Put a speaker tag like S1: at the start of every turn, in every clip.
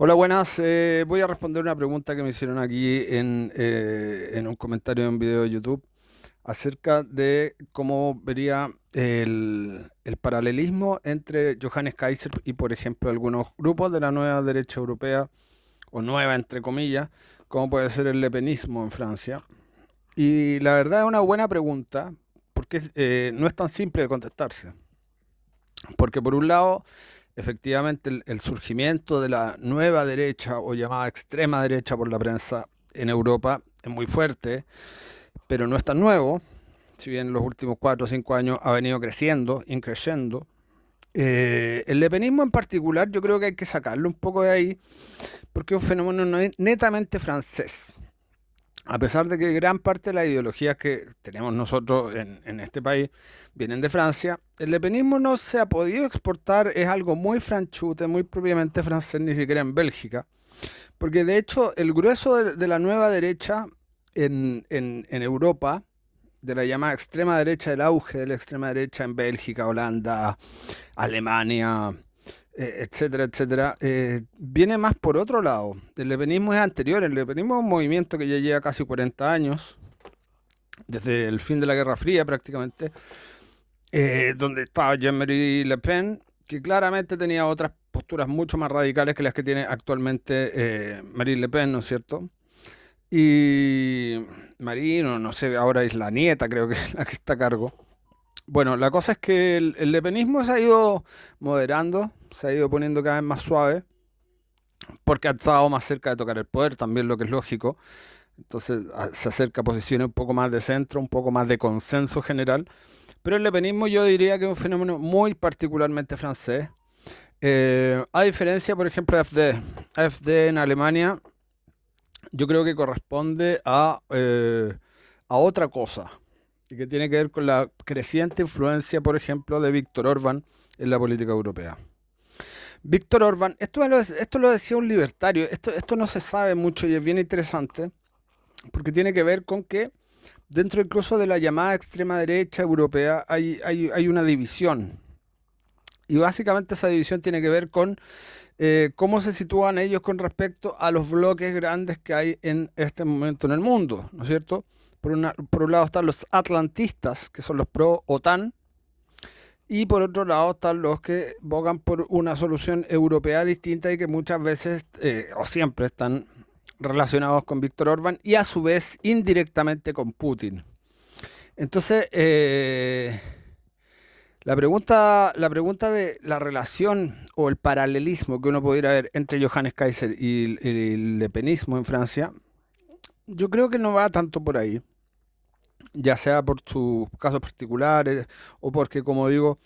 S1: Hola, buenas. Voy a responder una pregunta que me hicieron aquí en un comentario en un video de YouTube acerca de cómo vería el paralelismo entre Johannes Kaiser y, por ejemplo, algunos grupos de la nueva derecha europea, o nueva entre comillas, como puede ser el lepenismo en Francia. Y la verdad es una buena pregunta porque no es tan simple de contestarse. Porque por un lado, efectivamente, el surgimiento de la nueva derecha o llamada extrema derecha por la prensa en Europa es muy fuerte, pero no es tan nuevo. Si bien en los últimos 4 o 5 años ha venido creciendo, increciendo. El lepenismo en particular yo creo que hay que sacarlo un poco de ahí porque es un fenómeno netamente francés. A pesar de que gran parte de las ideologías que tenemos nosotros en este país vienen de Francia, el lepenismo no se ha podido exportar, es algo muy franchute, muy propiamente francés, ni siquiera en Bélgica. Porque de hecho el grueso de la nueva derecha en Europa, de la llamada extrema derecha, el auge de la extrema derecha en Bélgica, Holanda, Alemania, etcétera, etcétera, viene más por otro lado. El lepenismo es anterior, el lepenismo es un movimiento que ya lleva casi 40 años, desde el fin de la Guerra Fría prácticamente, donde estaba Jean-Marie Le Pen, que claramente tenía otras posturas mucho más radicales que las que tiene actualmente Marine Le Pen, ¿no es cierto? Y Marine, no sé, ahora es la nieta, creo que es la que está a cargo. Bueno, la cosa es que el lepenismo se ha ido moderando, se ha ido poniendo cada vez más suave, porque ha estado más cerca de tocar el poder, también lo que es lógico. Entonces se acerca a posiciones un poco más de centro, un poco más de consenso general. Pero el lepenismo yo diría que es un fenómeno muy particularmente francés. A diferencia, por ejemplo, de AfD. AfD en Alemania yo creo que corresponde a otra cosa y que tiene que ver con la creciente influencia, por ejemplo, de Víctor Orbán en la política europea. Víctor Orbán, esto lo decía un libertario, esto no se sabe mucho y es bien interesante, porque tiene que ver con que dentro incluso de la llamada extrema derecha europea hay una división. Y básicamente esa división tiene que ver con cómo se sitúan ellos con respecto a los bloques grandes que hay en este momento en el mundo, ¿no es cierto? Por un lado están los atlantistas, que son los pro-OTAN, y por otro lado están los que bogan por una solución europea distinta y que muchas veces o siempre están relacionados con Víctor Orbán y a su vez indirectamente con Putin. Entonces, la pregunta de la relación o el paralelismo que uno pudiera ver entre Johannes Kaiser y el lepenismo en Francia, yo creo que no va tanto por ahí, ya sea por sus casos particulares o porque, como digo,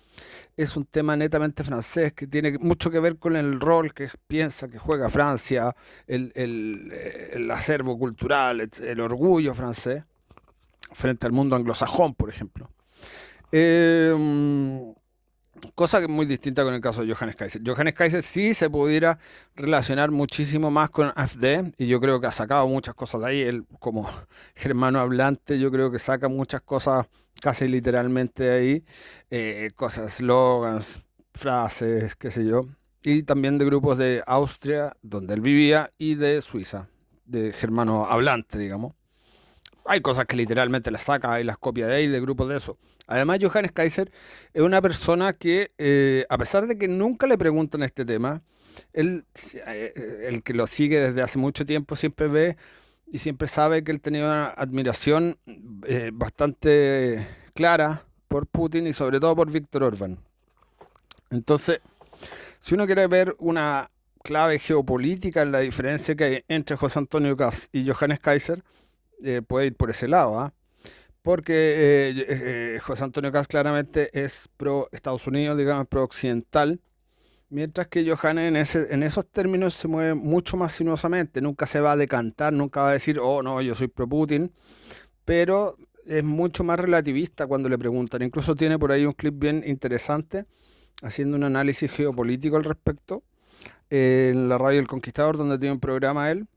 S1: es un tema netamente francés que tiene mucho que ver con el rol que piensa que juega Francia, el acervo cultural, el orgullo francés frente al mundo anglosajón, por ejemplo. Eh, Cosa que es muy distinta con el caso de Johannes Kaiser. Johannes Kaiser sí se pudiera relacionar muchísimo más con AfD y yo creo que ha sacado muchas cosas de ahí. Él, como germano hablante, yo creo que saca muchas cosas casi literalmente de ahí. Cosas, slogans, frases, qué sé yo. Y también de grupos de Austria, donde él vivía, y de Suiza, de germano hablante, digamos. Hay cosas que literalmente las saca y las copia de ahí, de grupos de eso. Además, Johannes Kaiser es una persona que, a pesar de que nunca le preguntan este tema, él, el que lo sigue desde hace mucho tiempo, siempre ve y siempre sabe que él tenía una admiración bastante clara por Putin y sobre todo por Víctor Orbán. Entonces, si uno quiere ver una clave geopolítica en la diferencia que hay entre José Antonio Caz y Johannes Kaiser, puede ir por ese lado, ¿ah? Porque José Antonio Caz claramente es pro Estados Unidos, digamos, pro occidental, mientras que Johannes en esos términos se mueve mucho más sinuosamente, nunca se va a decantar, nunca va a decir, oh no, yo soy pro Putin, pero es mucho más relativista cuando le preguntan. Incluso tiene por ahí un clip bien interesante haciendo un análisis geopolítico al respecto en la radio El Conquistador, donde tiene un programa él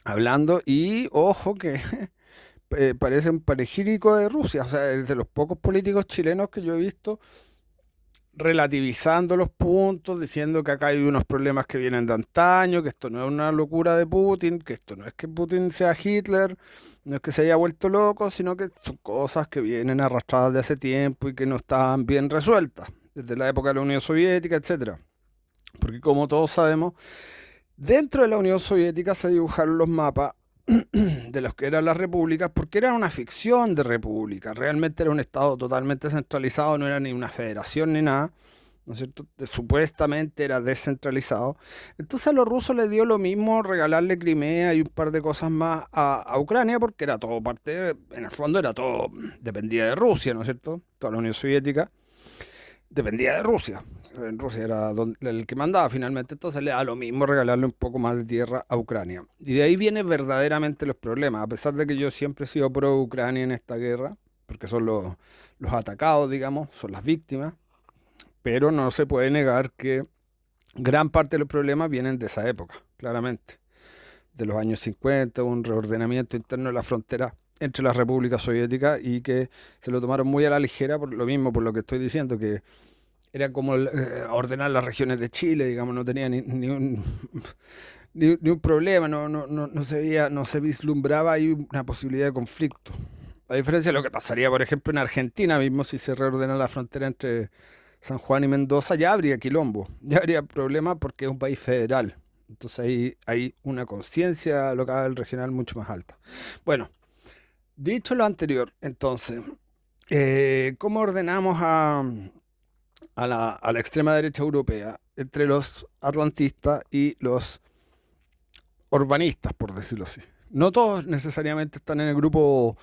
S1: hablando y ojo que parece un panegírico de Rusia, o sea, es de los pocos políticos chilenos que yo he visto relativizando los puntos, diciendo que acá hay unos problemas que vienen de antaño, que esto no es una locura de Putin, que esto no es que Putin sea Hitler, no es que se haya vuelto loco, sino que son cosas que vienen arrastradas de hace tiempo y que no estaban bien resueltas, desde la época de la Unión Soviética, etcétera. Porque como todos sabemos, dentro de la Unión Soviética se dibujaron los mapas de los que eran las repúblicas, porque era una ficción de república, realmente era un estado totalmente centralizado, no era ni una federación ni nada, ¿no es cierto? Supuestamente era descentralizado. Entonces a los rusos les dio lo mismo regalarle Crimea y un par de cosas más a Ucrania, porque era todo parte, en el fondo era todo, dependía de Rusia, ¿no es cierto? Toda la Unión Soviética dependía de Rusia. En Rusia era el que mandaba finalmente, entonces le da lo mismo regalarle un poco más de tierra a Ucrania. Y de ahí vienen verdaderamente los problemas, a pesar de que yo siempre he sido pro Ucrania en esta guerra, porque son los atacados, digamos, son las víctimas, pero no se puede negar que gran parte de los problemas vienen de esa época, claramente. De los años 50, un reordenamiento interno de la frontera entre las repúblicas soviéticas y que se lo tomaron muy a la ligera por lo mismo, por lo que estoy diciendo, que era como ordenar las regiones de Chile, digamos, no tenía ni un, ni un problema, no se veía, no se vislumbraba ahí una posibilidad de conflicto. A diferencia de lo que pasaría, por ejemplo, en Argentina mismo, si se reordena la frontera entre San Juan y Mendoza, ya habría quilombo, ya habría problema porque es un país federal. Entonces ahí hay una conciencia local, regional mucho más alta. Bueno, dicho lo anterior, entonces, ¿cómo ordenamos a la extrema derecha europea entre los atlantistas y los urbanistas, por decirlo así? No todos necesariamente están en el grupo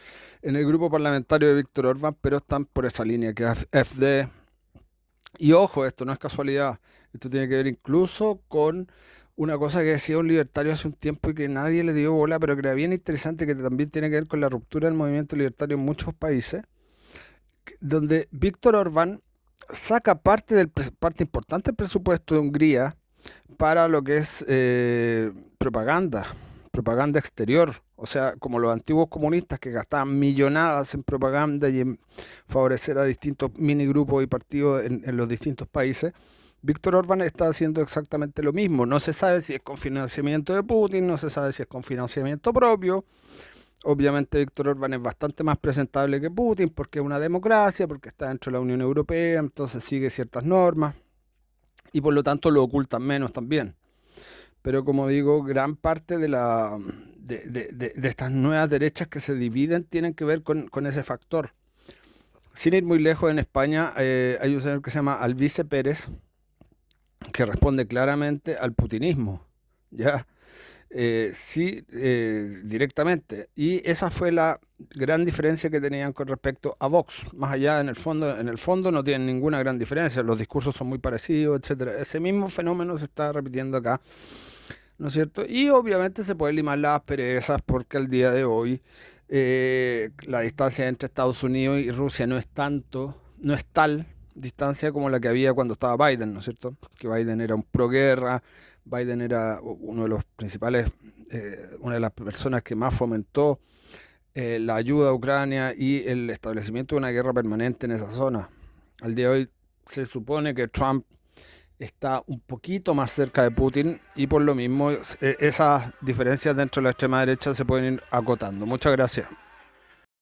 S1: parlamentario de Víctor Orbán, pero están por esa línea que es FD. Y ojo, esto no es casualidad. Esto tiene que ver incluso con una cosa que decía un libertario hace un tiempo y que nadie le dio bola, pero que era bien interesante, que también tiene que ver con la ruptura del movimiento libertario en muchos países, donde Víctor Orbán saca parte importante del presupuesto de Hungría para lo que es propaganda exterior. O sea, como los antiguos comunistas que gastaban millonadas en propaganda y en favorecer a distintos minigrupos y partidos en los distintos países, Víctor Orbán está haciendo exactamente lo mismo. No se sabe si es con financiamiento de Putin, no se sabe si es con financiamiento propio. Obviamente Víctor Orbán es bastante más presentable que Putin porque es una democracia, porque está dentro de la Unión Europea, entonces sigue ciertas normas y por lo tanto lo ocultan menos también. Pero como digo, gran parte de estas nuevas derechas que se dividen tienen que ver con ese factor. Sin ir muy lejos, en España hay un señor que se llama Alvise Pérez, que responde claramente al putinismo, ¿ya? Sí, directamente. Y esa fue la gran diferencia que tenían con respecto a Vox. Más allá, en el fondo no tienen ninguna gran diferencia. Los discursos son muy parecidos, etcétera. Ese mismo fenómeno se está repitiendo acá, ¿no es cierto? Y obviamente se pueden limar las asperezas porque al día de hoy la distancia entre Estados Unidos y Rusia no es tal distancia como la que había cuando estaba Biden, ¿no es cierto? Que Biden era un proguerra, Biden era uno de los principales, una de las personas que más fomentó la ayuda a Ucrania y el establecimiento de una guerra permanente en esa zona. Al día de hoy se supone que Trump está un poquito más cerca de Putin y por lo mismo esas diferencias dentro de la extrema derecha se pueden ir acotando. Muchas gracias.